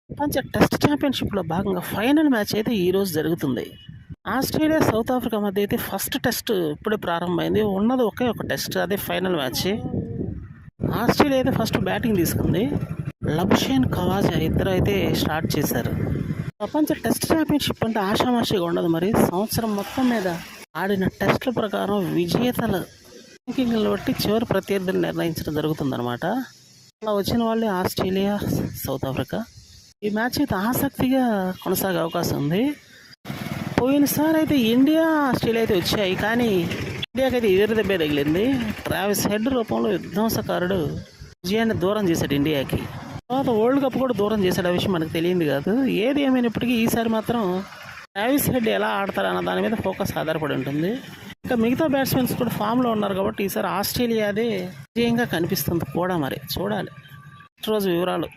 ప్రపంచ టెస్ట్ ఛాంపియన్షిప్లో భాగంగా final match అయితే ఈరోజు జరుగుతుంది. ఆస్ట్రేలియా సౌత్ ఆఫ్రికా మధ్య అయితే ఫస్ట్ టెస్ట్ ఇప్పుడే ప్రారంభమైంది. ఉన్నది ఒకే ఒక టెస్ట్, అదే ఫైనల్ మ్యాచ్. ఆస్ట్రేలియా అయితే ఫస్ట్ బ్యాటింగ్ తీసుకుంది. లబుషేన్ ఖవాజా ఇద్దరు అయితే స్టార్ట్ చేశారు. ప్రపంచ టెస్ట్ ఛాంపియన్షిప్ అంటే ఆషామాషిగా ఉండదు. మరి సంవత్సరం మొత్తం మీద ఆడిన టెస్టుల ప్రకారం విజేతల ర్యాంకింగ్లను బట్టి చివరి ప్రత్యర్థులు నిర్ణయించడం జరుగుతుందన్నమాట. అలా వచ్చిన వాళ్ళే ఆస్ట్రేలియా, సౌత్ ఆఫ్రికా. ఈ మ్యాచ్ అయితే ఆసక్తిగా కొనసాగే అవకాశం ఉంది. పోయినసారి అయితే ఇండియా, ఆస్ట్రేలియా అయితే వచ్చాయి, కానీ ఇండియాకి అయితే ఎదురు దెబ్బే తగిలింది. ట్రావిస్ హెడ్ రూపంలో విధ్వంసకారుడు విజయాన్ని దూరం చేశాడు ఇండియాకి. తర్వాత వరల్డ్ కప్ కూడా దూరం చేశాడు. ఆ విషయం మనకు తెలియంది కాదు. ఏది ఏమైనప్పటికీ ఈసారి మాత్రం ట్రావిస్ హెడ్ ఎలా ఆడతారన్న దాని మీద ఫోకస్ ఆధారపడి ఉంటుంది. ఇంకా మిగతా బ్యాట్స్మెన్స్ కూడా ఫామ్లో ఉన్నారు కాబట్టి ఈసారి ఆస్ట్రేలియాదే విజయంగా కనిపిస్తుంది కూడా. మరి చూడాలి రోజు వివరాలు.